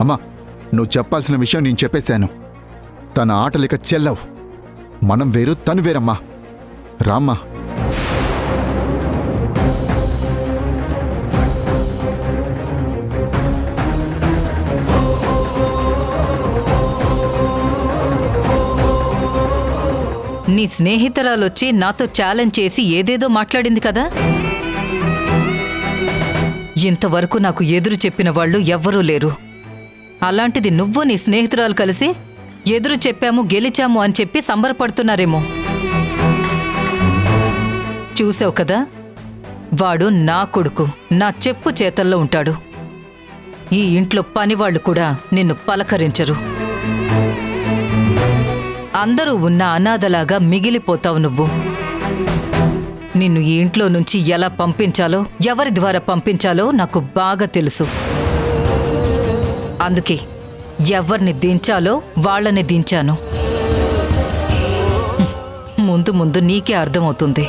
అమ్మా, నువ్వు చెప్పాల్సిన విషయం నేను చెప్పేశాను. తన ఆటలిక చెల్లవు. మనం వేరు, తను వేరమ్మా. రామ్మా. నీ స్నేహితురాలొచ్చి నాతో ఛాలెంజ్ చేసి ఏదేదో మాట్లాడింది కదా. ఇంతవరకు నాకు ఎదురు చెప్పిన వాళ్ళు ఎవ్వరూ లేరు. అలాంటిది నువ్వు నీ స్నేహితురాలు కలిసి ఎదురు చెప్పాము, గెలిచాము అని చెప్పి సంబరపడుతున్నారేమో. చూసావు కదా, వాడు నా కొడుకు, నా చెప్పు చేతల్లో ఉంటాడు. ఈ ఇంట్లో పనివాళ్లు కూడా నిన్ను పలకరించరు. అందరూ ఉన్న అనాథలాగా మిగిలిపోతావు నువ్వు. నిన్ను ఈ ఇంట్లో నుంచి ఎలా పంపించాలో, ఎవరి ద్వారా పంపించాలో నాకు బాగా తెలుసు. అందుకే ఎవరిని దించాలో వాళ్ళని దించాను. ముందు ముందు నీకే అర్థమవుతుంది.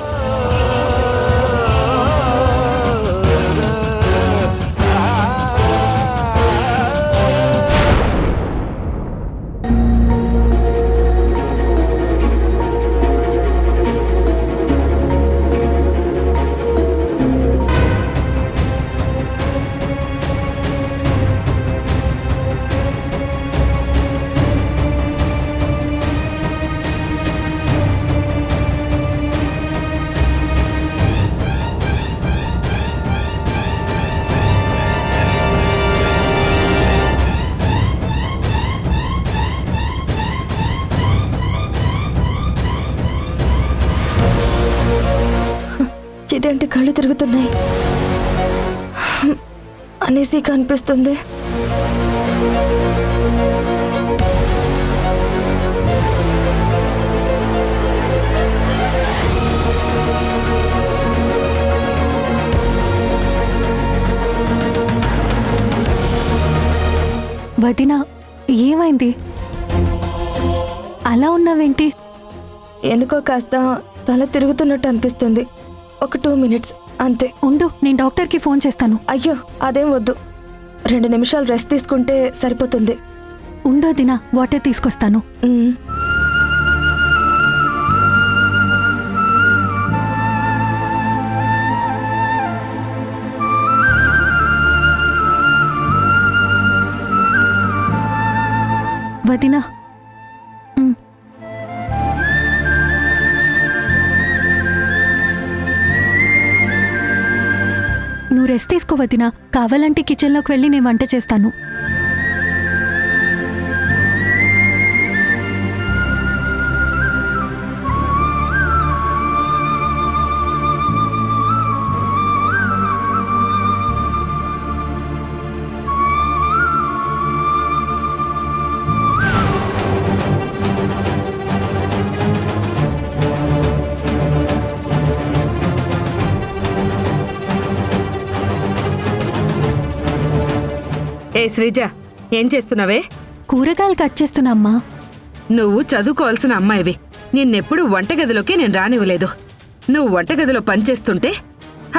ఇదేంటి కళ్ళు తిరుగుతున్నాయి, అనేసిగా అనిపిస్తుంది. వదినా, ఏమైంది? అలా ఉన్నావేంటి? ఎందుకో కాస్త తల తిరుగుతున్నట్టు అనిపిస్తుంది. ఒక 2 మినిట్స్ అంతే. ఉండు, నేను డాక్టర్కి ఫోన్ చేస్తాను. అయ్యో, అదేం వద్దు. 2 నిమిషాలు రెస్ట్ తీసుకుంటే సరిపోతుంది. ఉండు వదినా, వాటర్ తీసుకొస్తాను. వదినా, నువ్వు రెస్ట్ తీసుకో వదినా. కావాలంటే కిచెన్లోకి వెళ్ళి నేను వంట చేస్తాను. ఏ శ్రీజ, ఏం చేస్తున్నావే? కూరగాయలు కట్ చేస్తున్నా అమ్మా. నువ్వు చదువుకోవాల్సిన అమ్మాయివి. నిన్నెప్పుడు వంటగదిలోకి నేను రానివ్వలేదు. నువ్వు వంటగదిలో పనిచేస్తుంటే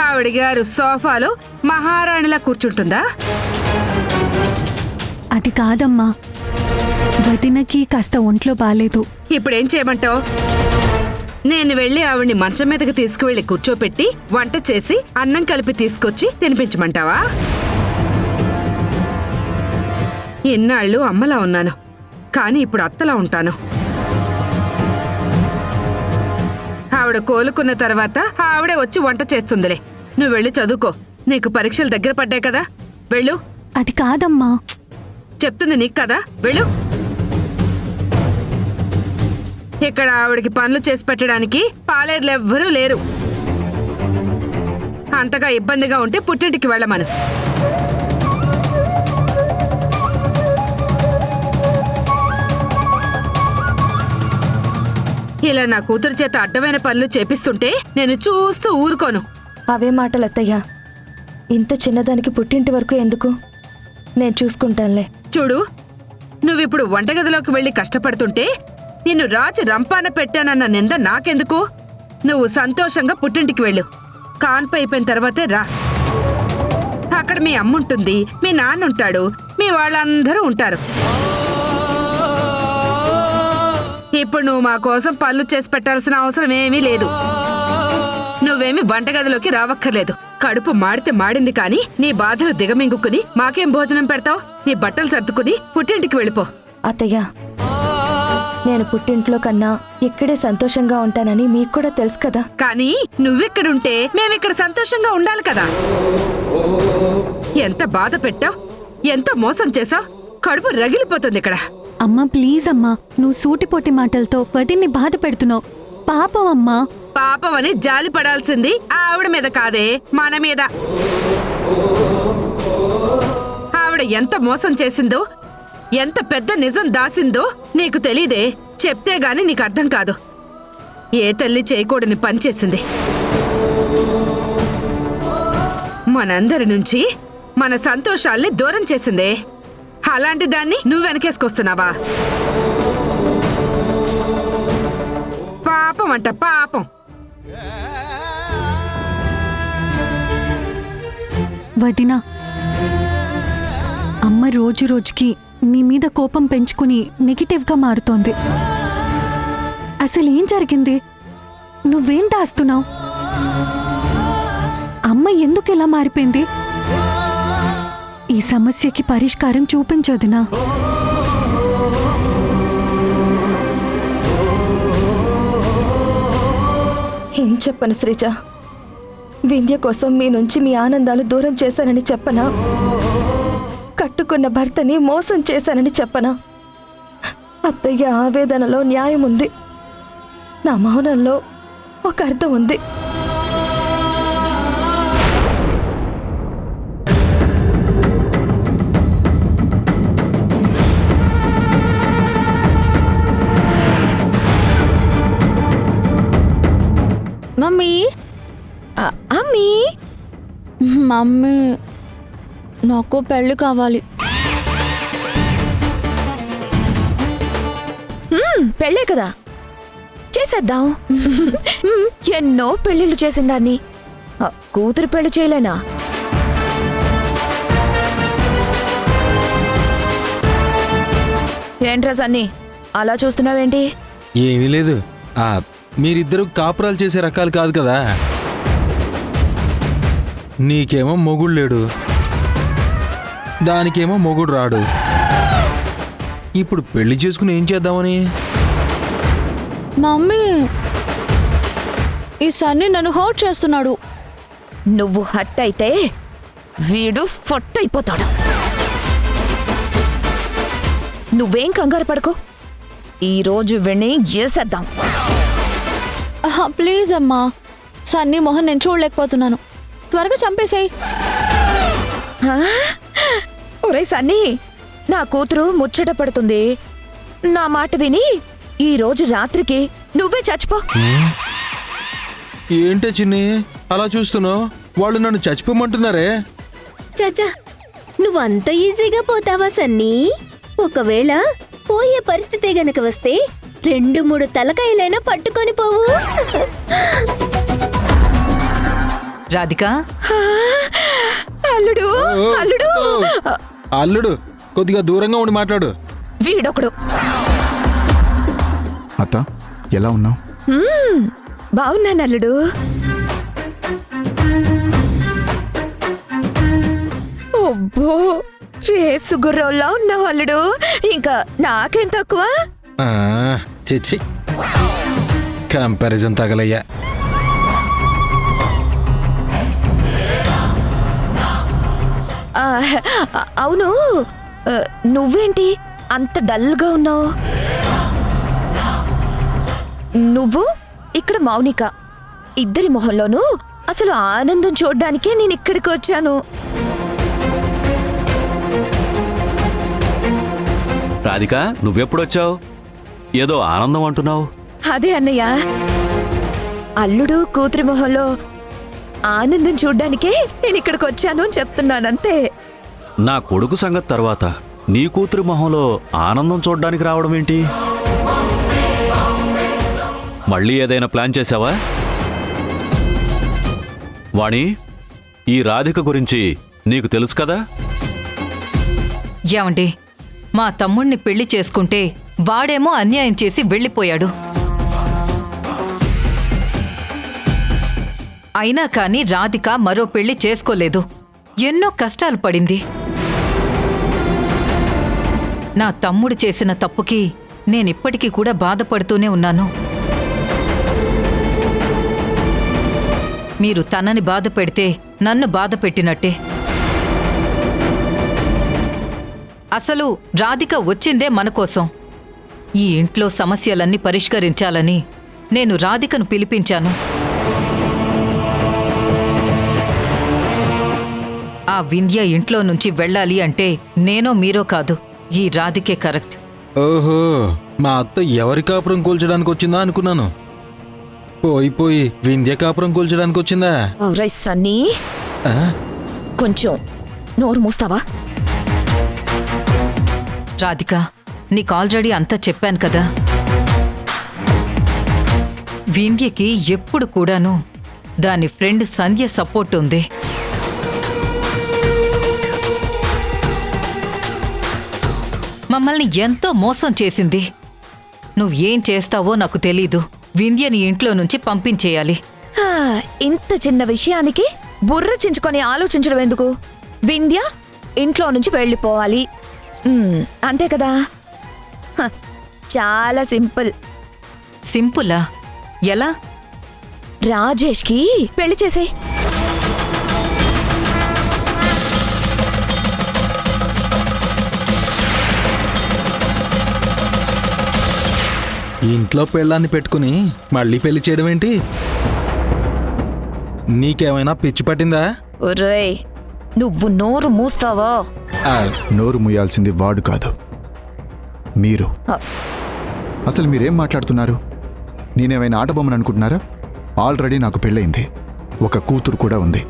ఆవిడగారు సోఫాలో మహారాణిలా కూర్చుంటుందా? అది కాదమ్మా, వదినకి కాస్త ఒంట్లో బాలేదు. ఇప్పుడేం చేయమంటావు? నేను వెళ్ళి ఆవిడ్ని మంచం మీదకి తీసుకువెళ్ళి కూర్చోపెట్టి వంట చేసి అన్నం కలిపి తీసుకొచ్చి తినిపించమంటావా? ఇన్నాళ్ళు అమ్మలా ఉన్నాను, కానీ ఇప్పుడు అత్తలా ఉంటాను. ఆవిడ కోలుకున్న తర్వాత ఆవిడే వచ్చి వంట చేస్తుందిలే. నువ్వు వెళ్ళి చదువుకో. నీకు పరీక్షలు దగ్గర పడ్డాయి కదా, వెళ్ళు. అది కాదమ్మా. చెప్తుంది నీకు కదా, వెళ్ళు. ఇక్కడ ఆవిడకి పనులు చేసి పెట్టడానికి పాలేర్లు ఎవ్వరూ లేరు. అంతగా ఇబ్బందిగా ఉంటే పుట్టింటికి వెళ్ళమను. ఇలా నా కూతురు చేత అడ్డమైన పనులు చేపిస్తుంటే నేను చూస్తూ ఊరుకోను. అవే మాటలు అత్తయ్యా. ఇంత చిన్నదానికి పుట్టింటి వరకు ఎందుకు? నేను చూసుకుంటానులే. చూడు, నువ్విప్పుడు వంటగదిలోకి వెళ్ళి కష్టపడుతుంటే నిన్ను రాచి రంపాన పెట్టానన్న నింద నాకెందుకు? నువ్వు సంతోషంగా పుట్టింటికి వెళ్ళు. కాన్పు అయిపోయిన తర్వాతే రా. అక్కడ మీ అమ్మ ఉంటుంది, మీ నాన్న ఉంటాడు, మీ వాళ్ళందరూ ఉంటారు. ఇప్పుడు నువ్వు మా కోసం పనులు చేసి పెట్టాల్సిన అవసరం ఏమీ లేదు. నువ్వేమి వంటగదిలోకి రావక్కర్లేదు. కడుపు మాడితే మాడింది కానీ నీ బాధలు దిగమింగుకుని మాకేం భోజనం పెడతావు? నీ బట్టలు సర్దుకుని పుట్టింటికి వెళ్ళిపో. అత్తయ్య, నేను పుట్టింట్లో కన్నా ఇక్కడే సంతోషంగా ఉంటానని మీకు కూడా తెలుసు కదా. కానీ నువ్వెక్కడుంటే మేమిక్కడ సంతోషంగా ఉండాలి కదా. ఎంత బాధ పెట్టావు, ఎంత మోసం చేసావు, కడుపు రగిలిపోతుంది ఇక్కడ. అమ్మా ప్లీజ్ అమ్మా, నువ్వు సూటిపోటి మాటలతో వదిన్ని బాధ పెడుతున్నావు. పాపం అమ్మా. పాపమని జాలి పడాల్సింది ఆవిడ మీద కాదే, మన మీద. ఆవిడ ఎంత మోసం చేసిందో, ఎంత పెద్ద నిజం దాసిందో నీకు తెలీదే. చెప్తే గాని నీకు అర్థం కాదు. ఏ తల్లి చేయకూడని పని చేసింది. మనందరి నుంచి మన సంతోషాల్ని దూరం చేసిందే. అలాంటి దాన్ని నువ్వు వెనకేసుకొస్తున్నావా? పాపం అంట పాపం. వదినా, అమ్మ రోజు రోజుకి నీ మీద కోపం పెంచుకుని నెగిటివ్గా మారుతోంది. అసలేం జరిగింది? నువ్వేం దాస్తున్నావు? అమ్మ ఎందుకు ఇలా మారిపోయింది? ఈ సమస్యకి పరిష్కారం చూపించొదినా. ఏం చెప్పను శ్రీజ? వింధ్య కోసం మీ నుంచి మీ ఆనందాలు దూరం చేశానని చెప్పనా? కట్టుకున్న భర్తని మోసం చేశానని చెప్పనా? అత్తయ్య ఆవేదనలో న్యాయం ఉంది, నా మౌనంలో ఒక అర్థం ఉంది. మమ్మీ, అమ్మీ, మమ్మీ నాకు పెళ్ళి కావాలి. పెళ్ళే కదా, చేసేద్దాం. ఎన్నో పెళ్ళిళ్ళు చేసిందాన్ని, కూతురు పెళ్లి చేయలేనా? ఏంట్రా సన్నీ అలా చూస్తున్నావేంటి? ఏమీ లేదు. మీరిద్దరూ కాపురాలు చేసే రకాలు కాదు కదా. నీకేమో మొగుడు లేడు, దానికేమో మొగుడు రాడు. ఇప్పుడు పెళ్లి చేసుకుని ఏం చేద్దామని? మమ్మీ, ఈ సన్నీ నన్ను హర్ట్ చేస్తున్నాడు. నువ్వు హట్ అయితే వీడు ఫట్ అయిపోతాడు. నువ్వేం కంగారు పడకు, ఈరోజు విని చేసేద్దాం. ప్లీజ్ అమ్మా, సన్నీ మొహన్ నేను చూడలేకపోతున్నాను. త్వరగా చంపేసాయి. ఒరే సన్నీ, నా కూతురు ముచ్చట పడుతుంది. నా మాట విని ఈ రోజు రాత్రికి నువ్వే చచ్చిపో. ఏంటే చిన్ని అలా చూస్తున్నావు? వాళ్ళు నన్ను చచ్చిపోమంటున్నారే. చాచా, నువ్వు అంత ఈజీగా పోతావా సన్నీ? ఒకవేళ పోయే పరిస్థితే గనక వస్తే 2-3 తలకాయలైనా పట్టుకొని పోవు. రాధిక, అల్లుడు అల్లుడు అల్లుడు కొద్దిగా దూరంగా ఉండి మాట్లాడు. వీడొకడు. అత్త, ఎలా ఉన్నావు? బాగున్నాను అల్లుడు. అబ్బో, రేసు గుర్రంలా ఉన్నావు అల్లుడు. ఇంకా నాకేం తక్కువ? చిచ్చి, కంపారిజన్ తగలయ్యా. అవును, నువ్వేంటి అంత డల్గా ఉన్నావు? నువ్వు ఇక్కడ మౌనిక, ఇద్దరి మొహంలోనూ అసలు ఆనందం చూడ్డానికే నేను ఇక్కడికి వచ్చాను. రాధిక, నువ్వెప్పుడొచ్చావు? ఏదో ఆనందం అంటున్నావు. అదే అన్నయ్య, అల్లుడు కూతురి మొహంలో ఆనందం చూడ్డానికే నేను ఇక్కడికి వచ్చాను అని చెప్తున్నానంతే. నా కొడుకు సంగతి తర్వాత నీ కూతురి మొహంలో ఆనందం చూడ్డానికి రావడం ఏంటి? మళ్ళీ ఏదైనా ప్లాన్ చేశావా? వాణి, ఈ రాధిక గురించి నీకు తెలుసు కదా. ఏమండి, మా తమ్ముణ్ణి పెళ్లి చేసుకుంటే వాడేమో అన్యాయం చేసి వెళ్ళిపోయాడు. అయినా కాని రాధిక మరో పెళ్లి చేసుకోలేదు. ఎన్నో కష్టాలు పడింది. నా తమ్ముడు చేసిన తప్పుకి నేనిప్పటికీ కూడా బాధపడుతూనే ఉన్నాను. మీరు తనని బాధ పెడితే నన్ను బాధ పెట్టినట్టే. అసలు రాధిక వచ్చిందే మన కోసం. ఈ ఇంట్లో సమస్యలన్నీ పరిష్కరించాలని నేను రాధికను పిలిపించాను. ఆ వింధ్య ఇంట్లో నుంచి వెళ్ళాలి అంటే నేనో మీరో కాదు, ఈ రాధికే కరెక్ట్. ఓహో, మా అత్త ఎవరి కాపురం కూల్చడానికి వచ్చిందా అనుకున్నాను. పోయి వింధ్య కాపురం కూల్చడానికి వచ్చిందా? రై సన్నీ, ఆ? కొంచెం నోరు మూస్తావా? రాధిక, నీకు ఆల్రెడీ అంతా చెప్పాను కదా. వింధ్యకి ఎప్పుడు కూడాను దాని ఫ్రెండ్ సంధ్య సపోర్ట్ ఉంది. మమ్మల్ని ఎంతో మోసం చేసింది. నువ్వేం చేస్తావో నాకు తెలీదు. వింధ్యని ఇంట్లో నుంచి పంపించేయాలి. ఇంత చిన్న విషయానికి బుర్ర చించుకొని ఆలోచించడం ఎందుకు? వింధ్య ఇంట్లో నుంచి వెళ్ళిపోవాలి, అంతే కదా. చాలా సింపుల్. సింపులా? ఎలా? రాజేష్కి పెళ్లి చేసేయ్. ఇంట్లో పెళ్ళాన్ని పెట్టుకుని మళ్ళీ పెళ్లి చేయడం ఏంటి? నీకేమైనా పిచ్చి పట్టిందా? ఒరేయ్, నువ్వు నోరు మూస్తావా? నోరు ముయ్యాల్సింది వాడు కాదు, మీరు. అసలు మీరేం మాట్లాడుతున్నారు? నేనేమైనా ఆటబొమ్మని అనుకుంటున్నారా? ఆల్రెడీ నాకు పెళ్ళయింది, ఒక కూతురు కూడా ఉంది.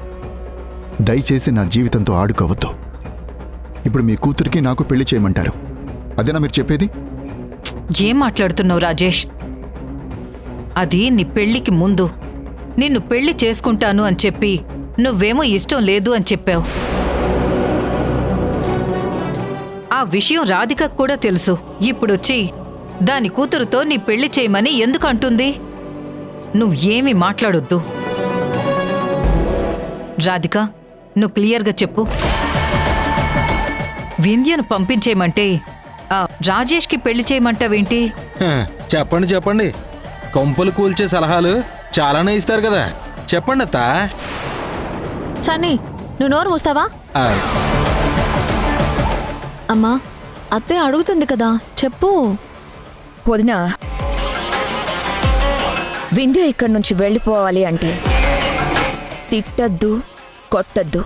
దయచేసి నా జీవితంతో ఆడుకోవద్దు. ఇప్పుడు మీ కూతురికి నాకు పెళ్లి చేయమంటారు, అదేనా మీరు చెప్పేది? ఏం మాట్లాడుతున్నావు రాజేష్? అది నీ పెళ్లికి ముందు. నిన్ను పెళ్లి చేసుకుంటాను అని చెప్పి నువ్వేమో ఇష్టం లేదు అని చెప్పావు. ఆ విషయం రాధికకు కూడా తెలుసు. ఇప్పుడొచ్చి దాని కూతురుతో నీ పెళ్లి చేయమని ఎందుకు అంటుంది? నువ్వేమీ మాట్లాడొద్దు. రాధిక, నువ్వు క్లియర్గా చెప్పు. వింధ్యను పంపించేయమంటే రాజేష్కి పెళ్లి చేయమంటావేంటి? చెప్పండి. కొంపలు కూల్చే సలహాలు చాలానే ఇస్తారు కదా, చెప్పండి అత్తా. సన్నీ, నువ్వు నోరు మూస్తావా? అమ్మా, అత్తే అడుగుతుంది కదా, చెప్పు. వదినా, వింధ్య ఇక్కడి నుంచి వెళ్ళిపోవాలి అంటే తిట్టద్దు, కొట్టద్దు,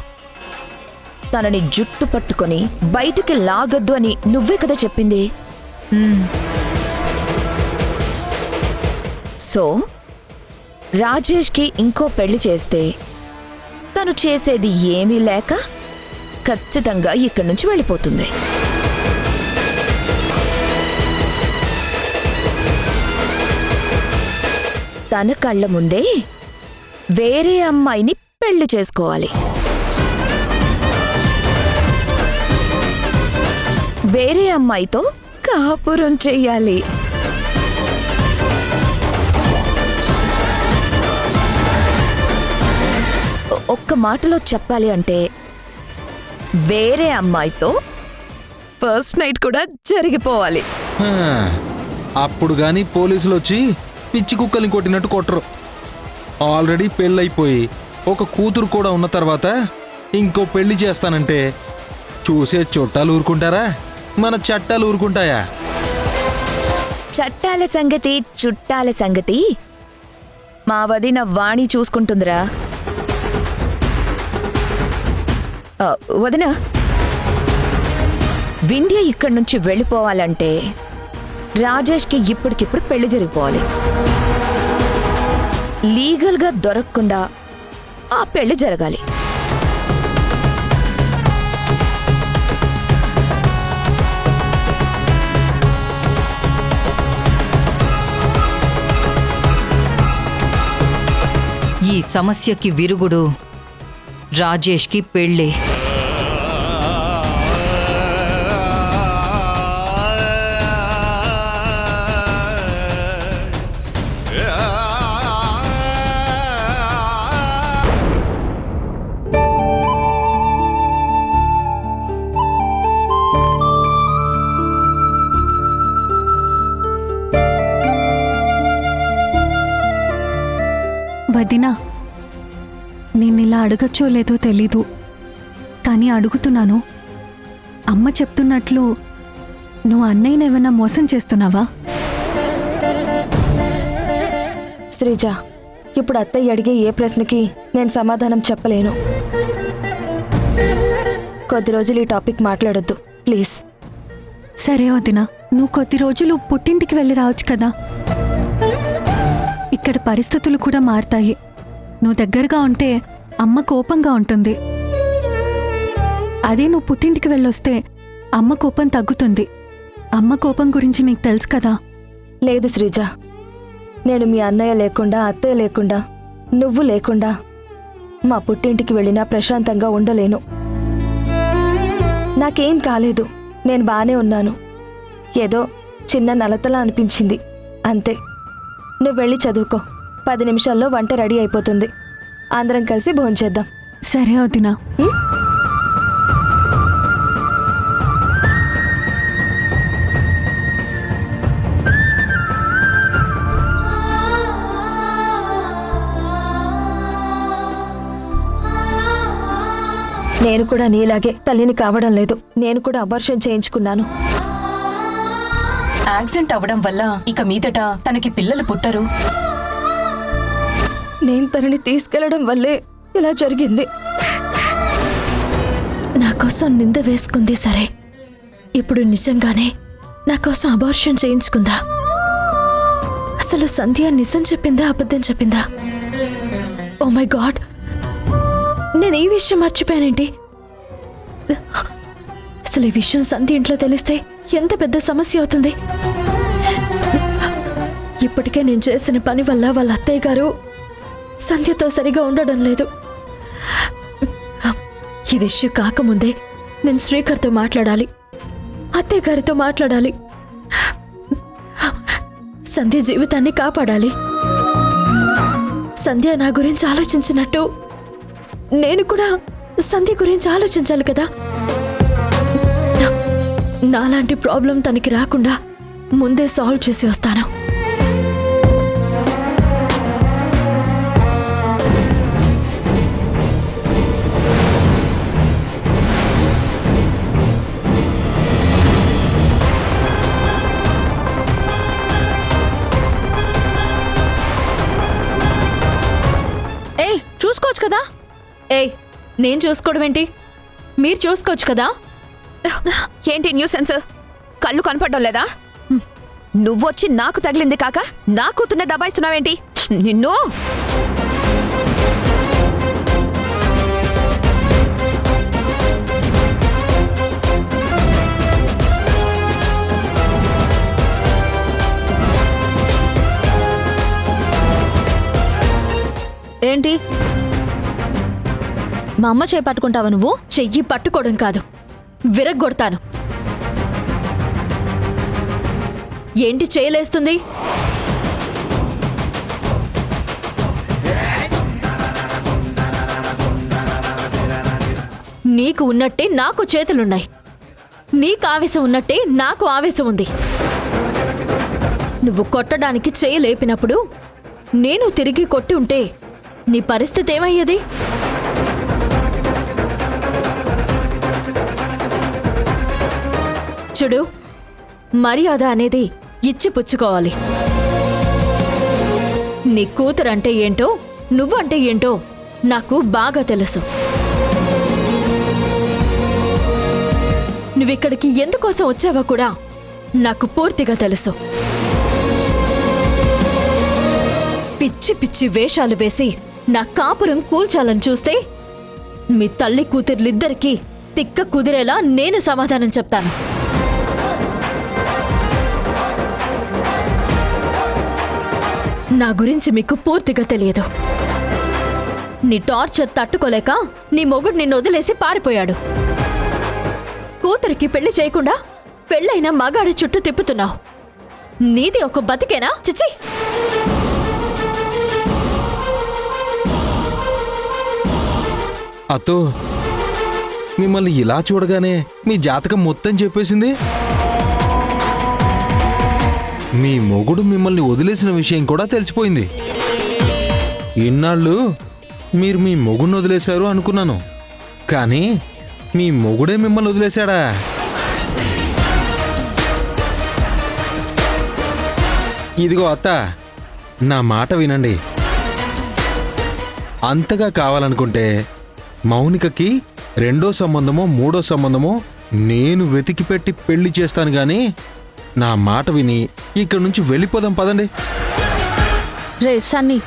తనని జుట్టు పట్టుకొని బయటికి లాగద్దు అని నువ్వే కదా చెప్పింది. సో రాజేష్కి ఇంకో పెళ్లి చేస్తే తను చేసేది ఏమీ లేక ఖచ్చితంగా ఇక్కడి నుంచి వెళ్ళిపోతుంది. తన కళ్ళ ముందే వేరే అమ్మాయిని పెళ్లి చేసుకోవాలి. వేరే అమ్మాయితో కాపురం చెయ్యాలి. ఒక్క మాటలో చెప్పాలి అంటే వేరే అమ్మాయితో ఫస్ట్ నైట్ కూడా జరిగిపోవాలి. అప్పుడు గాని పోలీసులు వచ్చి పిచ్చి కుక్కల్ని కొట్టినట్టు కొట్టరు. ఆల్రెడీ పెళ్ళైపోయి ఒక కూతురు కూడా ఉన్న తర్వాత ఇంకో పెళ్లి చేస్తానంటే చూసే చుట్టాలు ఊరుకుంటారా? మన చట్టాలు ఊరుకుంటాయా? చట్టాల సంగతి, చుట్టాల సంగతి మా వదిన వాణి చూసుకుంటుందిరా. వదిన, వింధ్య ఇక్కడి నుంచి వెళ్ళిపోవాలంటే రాజేష్కి ఇప్పటికిప్పుడు పెళ్లి జరిగిపోవాలి. లీగల్గా దొరకకుండా ఆ పెళ్లి జరగాలి. ఈ సమస్యకి విరుగుడు రాజేష్కి పెళ్ళే. అడగచ్చో లేదో తెలీదు, కానీ అడుగుతున్నాను. అమ్మ చెప్తున్నట్లు నువ్వు అన్నయ్యని ఏమైనా మోసం చేస్తున్నావా? శ్రీజ, ఇప్పుడు అత్తయ్య అడిగే ఏ ప్రశ్నకి నేను సమాధానం చెప్పలేను. కొద్ది రోజులు ఈ టాపిక్ మాట్లాడొద్దు ప్లీజ్. సరే వదినా, నువ్వు కొద్ది రోజులు పుట్టింటికి వెళ్ళి రావచ్చు కదా. ఇక్కడ పరిస్థితులు కూడా మారుతాయి. నువ్వు దగ్గరగా ఉంటే అమ్మ కోపంగా ఉంటుంది. అదే నువ్వు పుట్టింటికి వెళ్ళొస్తే అమ్మ కోపం తగ్గుతుంది. అమ్మ కోపం గురించి నీకు తెలుసు కదా. లేదు శ్రీజ, నేను మీ అన్నయ్య లేకుండా, అత్తయ్య లేకుండా, నువ్వు లేకుండా మా పుట్టింటికి వెళ్ళినా ప్రశాంతంగా ఉండలేను. నాకేం కాలేదు, నేను బానే ఉన్నాను. ఏదో చిన్న నలతలా అనిపించింది అంతే. నువ్వు వెళ్ళి చదువుకో, 10 నిమిషాల్లో వంట రెడీ అయిపోతుంది. అందరం కలిసి భోంచేద్దాం. సరే వదినా. నేను కూడా నీలాగే తల్లిని కావడం లేదు. నేను కూడా అబార్షన్ చేయించుకున్నాను. యాక్సిడెంట్ అవ్వడం వల్ల ఇక మీదట తనకి పిల్లలు పుట్టరు. నేను తనని తీసుకెళ్లడం వల్లే ఇలా జరిగింది. నా కోసం నింద వేసుకుంది సరే, ఇప్పుడు నిజంగానే నా కోసం అబార్షన్ చేయించుకుందా? అసలు సంధ్య నిజం చెప్పిందా అబద్ధం చెప్పిందా? ఓ మై గాడ్, నేను ఈ విషయం మర్చిపోయానేంటి? అసలు ఈ విషయం సంధ్య ఇంట్లో తెలిస్తే ఎంత పెద్ద సమస్య అవుతుంది. ఇప్పటికే నేను చేసిన పని వల్ల వాళ్ళ అత్తయ్య గారు సంధ్యతో సరిగా ఉండడం లేదు. ఇది ఇష్యూ కాకముందే నేను శ్రీకర్తో మాట్లాడాలి, అత్తయ్య గారితో మాట్లాడాలి, సంధ్య జీవితాన్ని కాపాడాలి. సంధ్య నా గురించి ఆలోచించినట్టు నేను కూడా సంధ్య గురించి ఆలోచించాలి కదా. నాలాంటి ప్రాబ్లం తనకి రాకుండా ముందే సాల్వ్ చేసి వస్తాను. ఏయ్, చూసుకోవచ్చు కదా. ఏయ్, నేను చూసుకోవడం ఏంటి? మీరు చూసుకోవచ్చు కదా. ఏంటి న్యూసెన్స్? కళ్ళు కనపడడం లేదా? నువ్వొచ్చి నాకు తగిలింది కాక నా కూతుర్నే దబాయిస్తున్నావేంటి? నిన్ను ఏంటి, మా అమ్మ చేయి పట్టుకుంటావా నువ్వు? చెయ్యి పట్టుకోవడం కాదు, విరగ్గొడతాను. ఏంటి చేయలేస్తుంది? నీకు ఉన్నట్టే నాకు చేతులున్నాయి, నీకు ఆవేశం ఉన్నట్టే నాకు ఆవేశం ఉంది. నువ్వు కొట్టడానికి చేయి లేపినప్పుడు నేను తిరిగి కొట్టి ఉంటే నీ పరిస్థితి ఏమయ్యేది? చూడు, మర్యాద అనేది ఇచ్చి పుచ్చుకోవాలి. నీ కూతురంటే ఏంటో, నువ్వంటే ఏంటో నాకు బాగా తెలుసు. నువ్విక్కడికి ఎందుకోసం వచ్చావో కూడా నాకు పూర్తిగా తెలుసు. పిచ్చి పిచ్చి వేషాలు వేసి నా కాపురం కూల్చాలని చూస్తే మీ తల్లి కూతుర్లిద్దరికీ తిక్క కుదిరేలా నేను సమాధానం చెప్తాను. నా గురించి మీకు పూర్తిగా తెలియదు. నీ టార్చర్ తట్టుకోలేక నీ మొగుడు నిన్ను వదిలేసి పారిపోయాడు. కూతురికి పెళ్లి చేయకుండా పెళ్ళైన మగాడి చుట్టూ తిప్పుతున్నావు. నీది ఒక బతికేనా? చిచి! అతో, మిమ్మల్ని ఇలా చూడగానే మీ జాతకం మొత్తం చెప్పేసింది. మీ మొగుడు మిమ్మల్ని వదిలేసిన విషయం కూడా తెలిసిపోయింది. ఇన్నాళ్ళు మీరు మీ మొగుడిని వదిలేశారు అనుకున్నాను, కానీ మీ మొగుడే మిమ్మల్ని వదిలేశాడా? ఇదిగో అత్త, నా మాట వినండి. అంతగా కావాలనుకుంటే మౌనికకి రెండో సంబంధమో మూడో సంబంధమో నేను వెతికి పెట్టి పెళ్లి చేస్తాను గాని నా మాట విని ఇక్కడి నుంచి వెళ్ళిపోదాం పదండి. రే సన్నీ,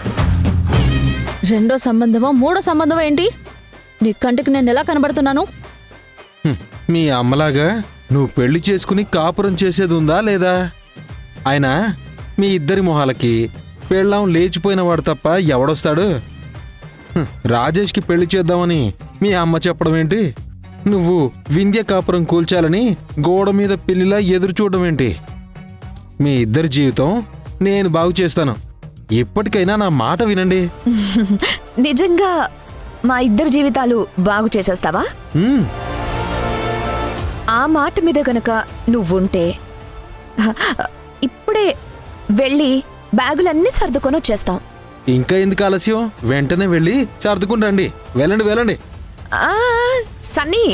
రెండో సంబంధమో మూడో సంబంధమో ఏంటి? నీ కంటికి నేను ఎలా కనబడుతున్నాను? మీ అమ్మలాగా నువ్వు పెళ్లి చేసుకుని కాపురం చేసేది ఉందా లేదా? అయినా మీ ఇద్దరి మొహాలకి పెళ్ళాం లేచిపోయిన వాడు తప్ప ఎవడొస్తాడు? రాజేష్కి పెళ్లి చేద్దామని మీ అమ్మ చెప్పడం ఏంటి? నువ్వు వింధ్య కాపురం కూల్చాలని గోడ మీద పిల్లిలా ఎదురు చూడడం ఏంటి? మీ ఇద్దరి జీవితం నేను బాగు చేస్తాను. ఇప్పటికైనా నా మాట వినండి. నిజంగా మా ఇద్దరి జీవితాలు బాగు చేసేస్తావా? ఆ మాట మీద గనక నువ్వుంటే ఇప్పుడే వెళ్ళి బ్యాగులన్నీ సర్దుకొని వచ్చేస్తాం. ఇంకా ఎందుకు ఆలస్యం? వెంటనే వెళ్ళి సర్దుకుని రండి. వెళ్ళండి వెళ్ళండి. సన్నీ,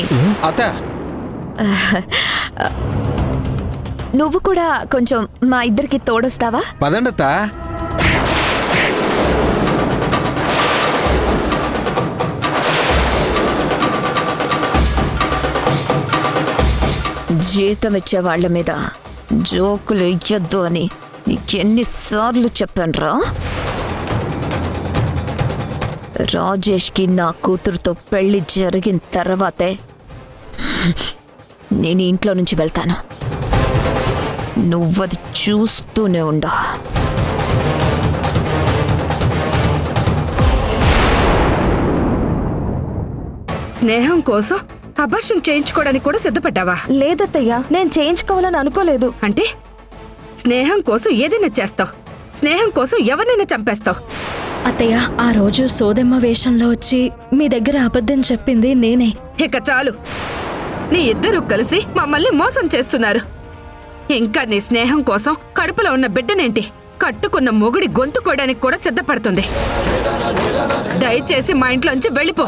అత్త, నువ్వు కూడా కొంచెం మా ఇద్దరికి తోడొస్తావా? పదండి అత్త. జీతం ఇచ్చే వాళ్ళ మీద జోకులు ఇయ్యొద్దు అని నీకెన్నిసార్లు చెప్పానురా? రాజేష్కి నా కూతురుతో పెళ్లి జరిగిన తర్వాతే నేను ఇంట్లో నుంచి వెళ్తాను. నువ్వది చూస్తూనే ఉండు. స్నేహం కోసం అబార్షన్ చేయించుకోవడానికి కూడా సిద్ధపడ్డావా? లేదత్తయ్యా, నేను చేయించుకోవాలని అనుకోలేదు. అంటే స్నేహం కోసం ఏదైనా చేస్తావు, స్నేహం కోసం ఎవరినైనా చంపేస్తావు. అత్తయ్య, ఆ రోజు సోదెమ్మ వేషంలో వచ్చి మీ దగ్గర అబద్ధం చెప్పింది నేనే. ఇక చాలు, నీ ఇద్దరూ కలిసి మమ్మల్ని మోసం చేస్తున్నారు. ఇంకా నీ స్నేహం కోసం కడుపులో ఉన్న బిడ్డనేంటి కట్టుకున్న మొగుడి గొంతుకోవడానికి కూడా సిద్ధపడుతుంది. దయచేసి మా ఇంట్లోంచి వెళ్ళిపో.